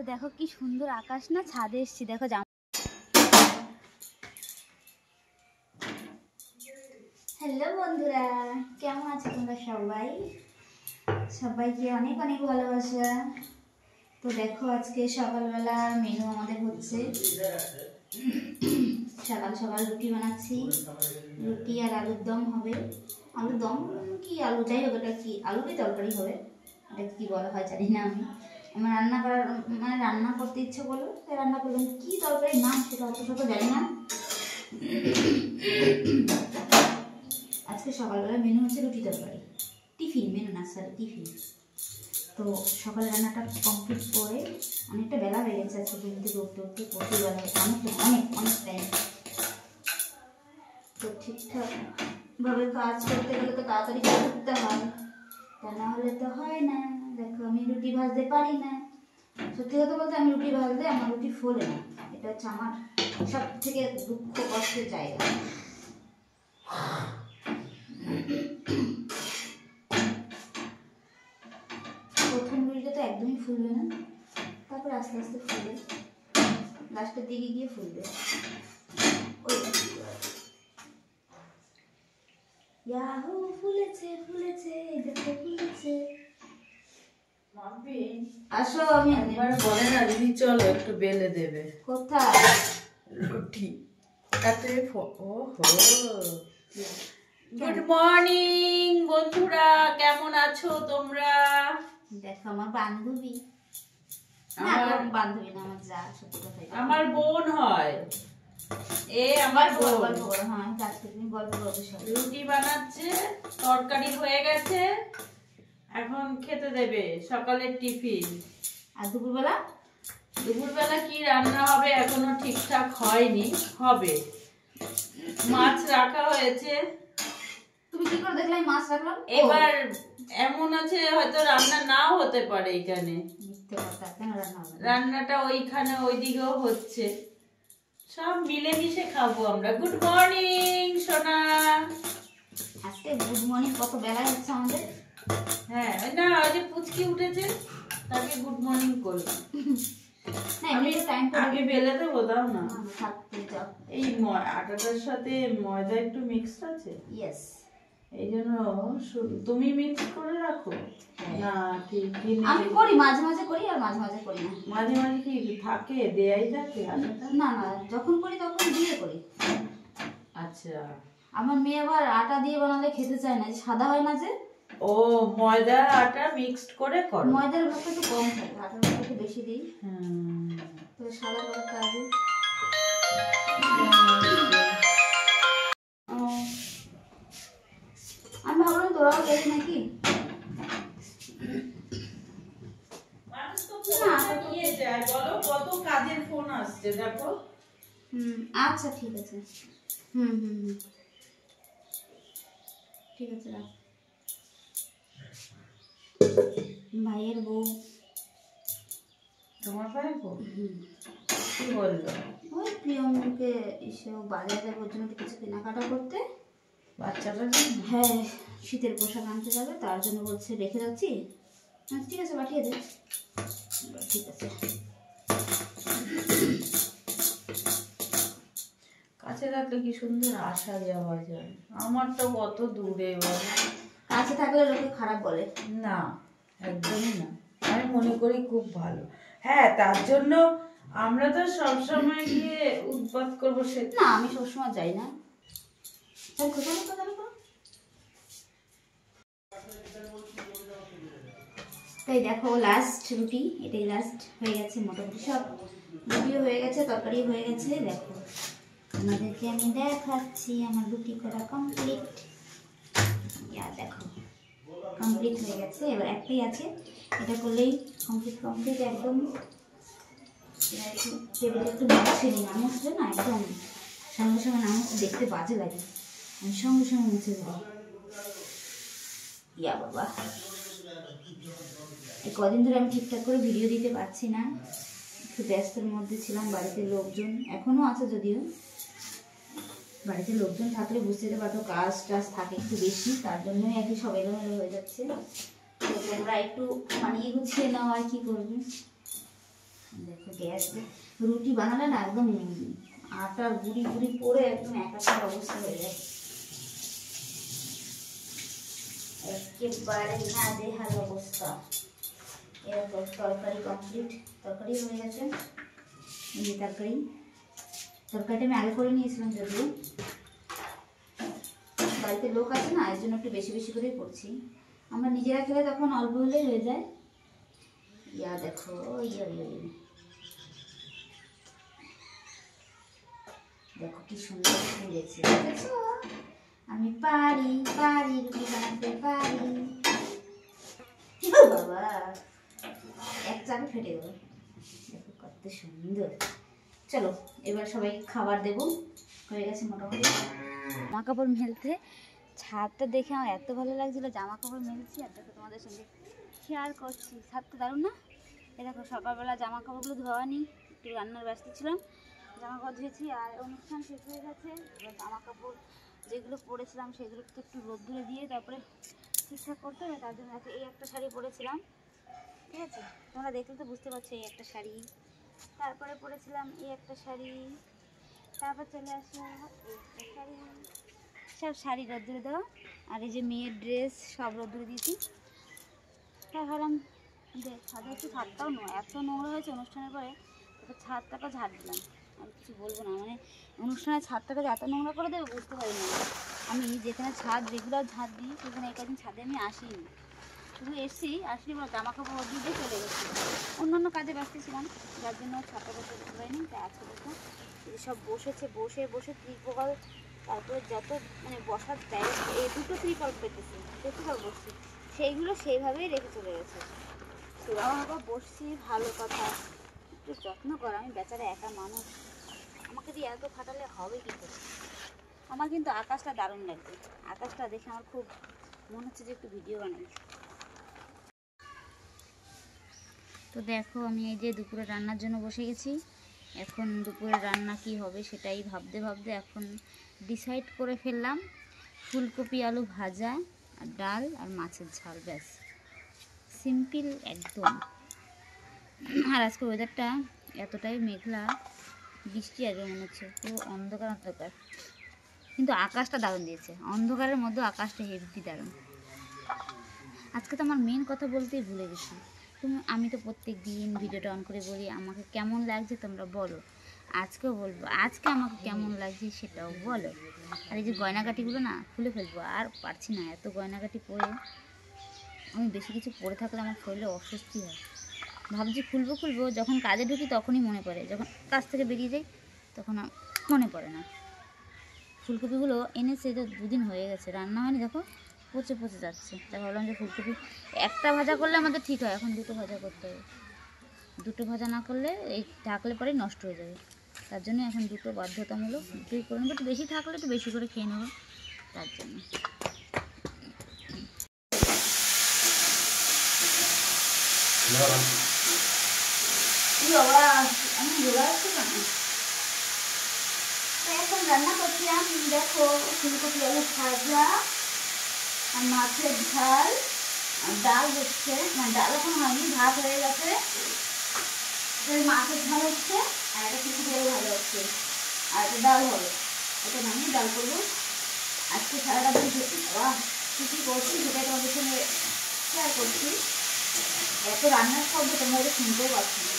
তো দেখো কি সুন্দর আকাশ না, ছাদে এসেছি। দেখো হ্যালো বন্ধুরা, কেমন আছো তোমরা সবাই? সবাইকে অনেক অনেক ভালোবাসা। তো দেখো আজকে সকালবেলা মেনু আমাদের হচ্ছে, সকাল সকাল রুটি বানাচ্ছি। রুটি আর আলুর দম হবে। আলুর দম কি আলু, যাই হোক, ওটা কি আলুরই তরকারি হবে, এটা কি বলা হয় জানি না। আমার রান্না করার রান্না করতে ইচ্ছে করলো, তাই রান্না করলাম। কি তরকারি নাম সেটা অত শত জানি না। আজকে সকালবেলা মেনু হচ্ছে রুটি তরকারি, টিফিন মেনু না, সরি টিফিন। তো সকালে রান্নাটা কমপ্লিট করে অনেকটা বেলা হয়ে গেছে। আজকে ঘুম থেকে উঠতে উঠতে প্রচুর বেলা হয়েছে, অনেক অনেক টাইম। তো ঠিকঠাকভাবে কাজ করতে গেলে তো তাড়াতাড়ি করতে হয়, তা না হলে তো হয় না। দেখো আমি রুটি ভাজতে পারি না। সত্যি কথা বলতে আমি রুটি ভাজলে আমার রুটি ফোলে না। এটা হচ্ছে আমার সব থেকে দুঃখ কষ্টের জায়গা। প্রথম রুটিটা তো একদমই ফুলবে না, তারপর আস্তে আস্তে ফুলবে, লাস্টের দিকে গিয়ে ফুলবে। ইয়াহু, ফুলেছে ফুলেছে, দেখো ফুলেছে। আসো, আমি একবার বলে না দিদি চলো একটু বেলে দেবে। কোথায় রুটি তাতে গুড মর্নিং বন্ধুরা, কেমন আছো তোমরা? দেখো আমার বান্ধবী, আমার বান্ধবী না, আমার যা, সত্যি কথা। আমার বোন হয়, এ আমার বোন। হ্যাঁ, আজকে তুমি গল্প করবে। রুটি বানাচ্ছে, তরকারি হয়ে গেছে, এখন খেতে দেবে সকালের টিফিন। আর দুপুরবেলা কি রান্না হবে এখনো ঠিকঠাক হয়নি, হবে। মাছ রাখা হয়েছে। তুমি কি করে দেখলে মাছ রাখলাম? এবার এমন আছে হয়তো রান্না নাও হতে পারে এখানে, রান্নাটা ওইখানে ওইদিকেও হচ্ছে, সব মিলেমিশে খাবো আমরা। গুড মর্নিং সোনা। আজকে গুড মর্নিং কত বেলা হচ্ছে আমাদের। হ্যাঁ না, ওই যে পুচকি উঠেছে তাকে গুড মর্নিং করলাম। আমি আগে বেলে দেবো, দাও না। এই আটাটার সাথে ময়দা একটু মিক্স আছে, ইয়েস, এই জন্য তুমি মিক্স করে রাখো না? ঠিক আমি করি, মাঝে মাঝে করি আর মাঝে মাঝে করি না। মাঝে মাঝে কি থাকে, দেয়াই থাকে আটাটা? না না, যখন করি তখন দিয়ে করি। আচ্ছা, আমার মেয়ে আবার আটা দিয়ে বানালে খেতে চায় না, সাদা হয় না যে। ও ময়দা আটা মিক্সড করে করো? ময়দার ভাগটা একটু কম থাকে, আটার ভাগটা একটু বেশি দিই। তো সাদা ভাগটা আগে। আমি ভাবলাম তোরাও গেলি নাকি। বলো কত কাজের ফোন আসছে দেখো। আচ্ছা ঠিক আছে। ঠিক আছে, রাখ। ভাইয়ের বউ। তোমার ভাইয়ের বউ কি বললো? ওই প্রিয়মকে এসে বাজারে যাবে, ওর জন্য কিছু কেনাকাটা করতে। বাচ্চাটা? হ্যাঁ, শীতের পোশাক আনতে যাবে, তার জন্য বলছে রেখে যাচ্ছি। ঠিক আছে, পাঠিয়ে দে। ঠিক আছে। কাছে থাকলে কি সুন্দর আসা যাওয়া যায়, আমার তো কত দূরে। কাছে থাকলে লোকে খারাপ বলে না, একদমই না, আমি মনে করি খুব ভালো। হ্যাঁ, তার জন্য আমরা তো সবসময় গিয়ে উৎপাত করবো সে না, আমি সবসময় যাই না। তাই দেখো লাস্ট রুটি, এটাই লাস্ট হয়ে গেছে। মোটামুটি সব রুটিও হয়ে গেছে, তরকারি হয়ে গেছে। দেখো আমাদেরকে আমি দেখাচ্ছি, আমার রুটি করা কমপ্লিট। দেখো কমপ্লিট হয়ে গেছে, এবার একটাই আছে, এটা করলেই কমপ্লিট একদম। টেবিলে একটু মুছে নিই, না মুছলে না একদম সঙ্গে সঙ্গে না মুছলে দেখতে বাজে লাগে। আমি সঙ্গে সঙ্গে মুছে দেবো। ইয়া বাবা, এই কদিন ধরে আমি ঠিকঠাক করে ভিডিও দিতে পারছি না, একটু ব্যস্তের মধ্যে ছিলাম। বাড়িতে লোকজন এখনও আছে, যদিও বাড়িতে লোকজন থাকলে বুঝতে পারতো কাজ টাজ থাকে একটু বেশি, তার জন্যই আর কি সব এলোমেলো হয়ে যাচ্ছে। তো তোমরা একটু মানিয়ে গুছিয়ে নাও, আর কি করবে। গ্যাস রুটি বানালে না একদম আটার গুড়ি গুড়ি পরে একদম একাকার অবস্থা হয়ে যায়, একেবারে না দেহাল অবস্থা। এরকম তরকারি কমপ্লিট, তরকারি হয়ে গেছে। এই তরকারিটা আমি আগে করে নিয়েছিলাম, যদিও বাড়িতে লোক আছে না, এর জন্য একটু বেশি বেশি করেই করছি। আমরা নিজেরা খেলে তখন অল্প হলেই হয়ে যায়। ইয়া দেখো, দেখো কি সুন্দর ফুলেছে, দেখেছো? আমি পারি পারি রুটি বানাতে পারি। বাবা এক চাপে ফেটে গেল, দেখো কত সুন্দর। চলো এবার সবাই খাবার দেবো, হয়ে গেছে মোটামুটি। জামা কাপড় মেলতে, ছাদটা দেখে আমার এত ভালো লাগছিলো, জামা কাপড় মেলছি আর দেখো তোমাদের সঙ্গে শেয়ার করছি। ছাদটা দারুণ না? এ দেখো সকালবেলা জামা কাপড়গুলো ধোয়া নি, একটু রান্নার ব্যস্ত ছিলাম, জামা কাপড় ধুয়েছি। আর অনুষ্ঠান শেষ হয়ে গেছে, এবার জামা কাপড় যেগুলো পরেছিলাম সেগুলো একটু রোদ্দুরে দিয়ে তারপরে ঠিকঠাক করতে হবে। তার জন্য এই একটা শাড়ি পরেছিলাম, ঠিক আছে, তোমরা দেখলে তো বুঝতে পারছো। এই একটা শাড়ি, তারপরে পরেছিলাম এই একটা শাড়ি, তারপর চলে আসলো এই একটা শাড়ি। সব শাড়ি রোদ্দুরে দেওয়া, আর এই যে মেয়ের ড্রেস সব রোদ্দুরে দিয়েছি। তাই ভাবলাম যে ছাদে একটু, ছাদটাও নয় এত নোংরা হয়েছে অনুষ্ঠানের পরে, তারপর ছাদটাকে ঝাড় দিলাম। আর কিছু বলবো না, মানে অনুষ্ঠানের ছাদটাকে এত নোংরা করে দেবে বুঝতে পারি না। আমি যেখানে ছাদ রেগুলার ঝাড় দিই সেখানে এই কদিন ছাদে আমি আসিনি, শুধু আসি বলে জামা কাপড় দিয়ে চলে গেছি, অন্যান্য কাজে ব্যস্ত ছিলাম, যার জন্য ছাদটা বসে হয়নি। তাই আজকে দেখো সব বসেছে, বসে বসে ত্রিপল, তারপরে যত মানে বসার জায়গা, এই দুটো ত্রিপল পেতেছি, ত্রিপল বসছি, সেইগুলো সেইভাবেই রেখে চলে গেছে। তোরাও আবার বসছি, ভালো কথা, একটু যত্ন কর। আমি বেচারা একা মানুষ, আমাকে দিয়ে এত খাটালে হবে কী করে? আমার কিন্তু আকাশটা দারুণ লাগবে, আকাশটা দেখে আমার খুব মনে হচ্ছে যে একটু ভিডিও বানাই। তো দেখো আমি এই যে দুপুরে রান্নার জন্য বসে গেছি। এখন দুপুরে রান্না কি হবে সেটাই ভাবতে ভাবতে এখন ডিসাইড করে ফেললাম, ফুলকপি আলু ভাজা আর ডাল আর মাছের ঝাল, ব্যাস সিম্পল একদম। আর আজকে ওয়েদারটা এতটাই মেঘলা, বৃষ্টি আসবে মনে হচ্ছে, পুরো অন্ধকার অন্ধকার, কিন্তু আকাশটা দারুণ দিয়েছে, অন্ধকারের মধ্যে আকাশটা হেভি দারুণ। আজকে তো আমার মেন কথা বলতেই ভুলে গেছি। আমি তো প্রত্যেক দিন ভিডিওটা অন করে বলি আমাকে কেমন লাগছে তোমরা বলো, আজকেও বলবো আজকে আমাকে কেমন লাগছে সেটাও বলো। আর এই যে গয়নাগাটিগুলো না খুলে ফেলবো, আর পারছি না এত গয়নাগাটি পরে, আমি বেশি কিছু পরে থাকলে আমার শরীরে অস্বস্তি হয়। ভাবছি খুলবো, যখন কাজে ঢুকি তখনই মনে পড়ে, যখন কাজ থেকে বেরিয়ে যাই তখন মনে পড়ে না। ফুলকপিগুলো এনেছে তো 2 দিন হয়ে গেছে, রান্না হয়নি, দেখো পচে পচে যাচ্ছে। তাই ভাবলাম যে ফুলকপি একটা ভাজা করলে আমাদের ঠিক হয়, এখন 2টো ভাজা করতে হবে, 2টো ভাজা না করলে এই থাকলে পরে নষ্ট হয়ে যাবে। তার জন্য এখন 2টো বাধ্যতামূলক, 2টোই করে নেবো, একটু বেশি থাকলে একটু বেশি করে খেয়ে নেবো, তার জন্য। আমি ঘুরে আসছি কেন? এখন রান্না করছি আমি, দেখো ফুলকপি আলু ভাজা আর মাছের ঝাল আর ডাল হচ্ছে, মানে ডাল এখন হয়নি, ভাত হয়ে গেছে, মাছের ঝাল হচ্ছে আর একটা ফুলকপি আলু ভাজা হচ্ছে আর একটা ডাল হবে, এটা নামিয়ে ডাল করবো। আজকে সারাটা দিন কী কী করছি সেটাই তোমাদের সঙ্গে শেয়ার করছি। এত রান্নার শব্দ তোমরা এটা শুনতেও পাচ্ছি না,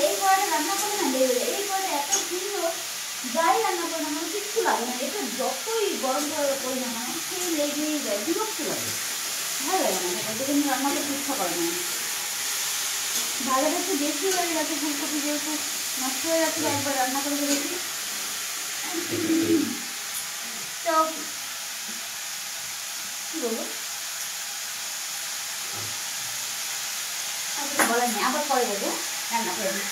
এই কড়াইটা রান্না করে না লেগে, এই কড়াইটা এত সুন্দর, যাই রান্না করে না মানে কিচ্ছু লাগে না, এটা যতই গরম করি না মানে সেই লেগেই যায়, বিরক্ত লাগে, ভালো লাগে না, এটা কিন্তু রান্না করতে ইচ্ছা করে না। ভাজাটা একটু বেশি হয়ে গেছে, ফুলকপি যেহেতু নষ্ট হয়ে যাচ্ছিলো একবার রান্না করে ফেলেছি, তো কী বলবো বলার নেই, আবার পরে বলবো, রান্না করে দিই।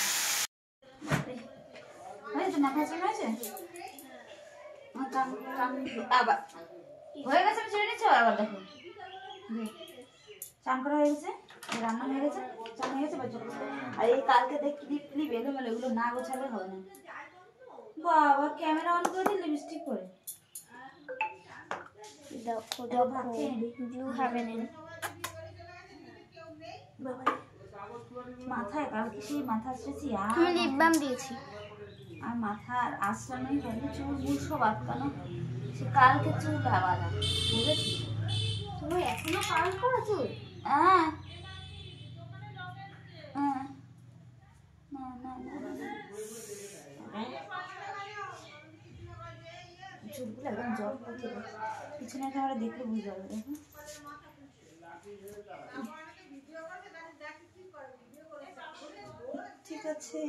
হয়েছে মাথা চলে হয়েছে, আবার হয়ে গেছে, আমি ছেড়ে নিচ্ছি, আবার দেখো চান করা হয়ে গেছে, রান্না হয়ে গেছে, চান হয়ে গেছে, আর এই কালকে দেখ ক্লিপ এলোমেলো, এগুলো না গোছালে হবে না। বাবা ক্যামেরা অন করে দিন, লিপস্টিক করে ব্লু হবে না। মাথায় কালকে সেই মাথা আসতেছি আমি লিপ বাম দিয়েছি। আর মাথার আশ্রানোই হয়নি, চুল মুল সব আটকানো। সে কালকে চুল বাঁধা, বুঝেছি? তুমি এখনো কাল করো চুল? হ্যাঁ হ্যাঁ, না না না না। চুলগুলো একদম জল পড়ছে, পিছনে ক্যামেরা দেখলে বুঝতে পারবে। দেখো ঠিক আছে,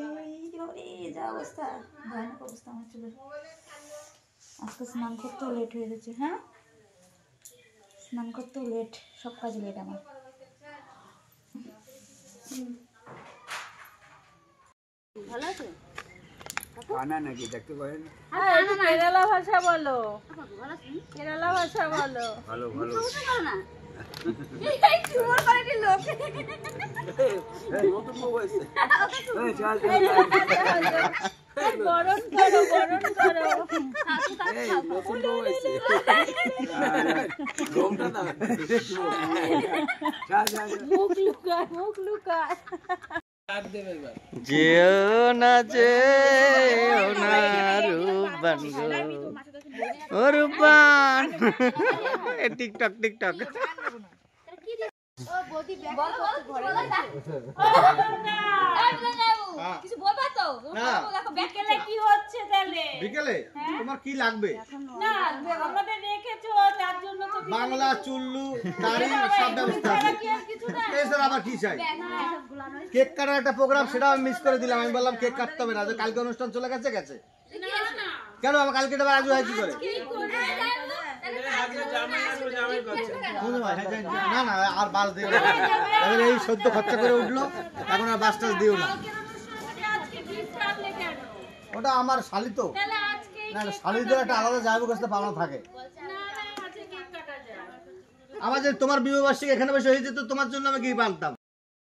যা অবস্থা, ভয়ানক অবস্থা আমার চুলের। আজকে স্নান করতেও লেট হয়ে গেছে। হ্যাঁ, স্নান করতেও লেট, সব কাজ লেট আমার। ভালো আছে? কানা নাকি দেখতে পারেন? কেরালা ভাষা বলো, ভালো আছে? কেরালা ভাষা বলো। ভালো ভালো। বুঝতে পারো না? এই চুমোর পাড়াটি লোক। নতুন বউ হয়েছে। এই চল বরণ করো, বরণ করো। এই নতুন বউ হয়েছে। ঘুমটা না। চল মুখ লুকায়, মুখ লুকায়। যেও না যেও না রূপবান গো, ও রূপবান। TikTok TikTok. কিছু বলবা তো? বিকেলে কি হচ্ছে তাহলে? বিকেলে তোমার কি লাগবে? না, আমাদের রেখেছো তার জন্য তো বাংলা চুল্লু দাড়ি সব ব্যবস্থা আছে। এছাড়া আবার কি চাই? কেক কাটার একটা প্রোগ্রাম, সেটাও আমি মিস করে দিলাম। আমি বললাম কেক কাটতে হবে না, যে কালকে অনুষ্ঠান চলে গেছে গেছে। কেন আমার কালকে এটা রাজু হয় কি করে? না না, আর বাস দিও না। এখন এই সদ্য খরচা করে উঠলো, এখন আর বাস টাস দিও না। ওটা আমার শালি তো, না না, শালিদের একটা আলাদা জায়গা কাছে পাওনা থাকে। আমার যে তোমার বিবাহ বার্ষিকী এখানে বসে হয়েছে, তো তোমার জন্য আমি কি বানতাম?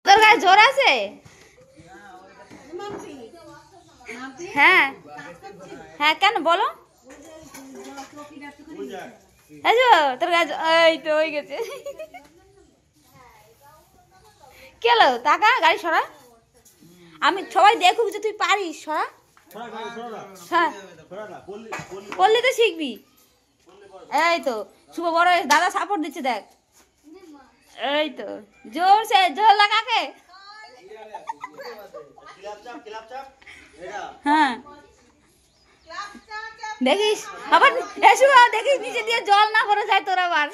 তোর গায়ে জোর আছে? হ্যাঁ হ্যাঁ, কেন বলো? তোর গায়ে এই তো হয়ে গেছে। কি হলো? টাকা গাড়ি সরা, আমি সবাই দেখুক যে তুই পারিস। সরা, হ্যাঁ করলে তো শিখবি। এই তো শুভ বড় দাদা সাপোর্ট দিচ্ছে, দেখ। এই তো জোর সে জোর লাগাকে। হ্যাঁ দেখিস আবার, এসো দেখিস নিচে দিয়ে জল না ভরে যায় তোর আবার।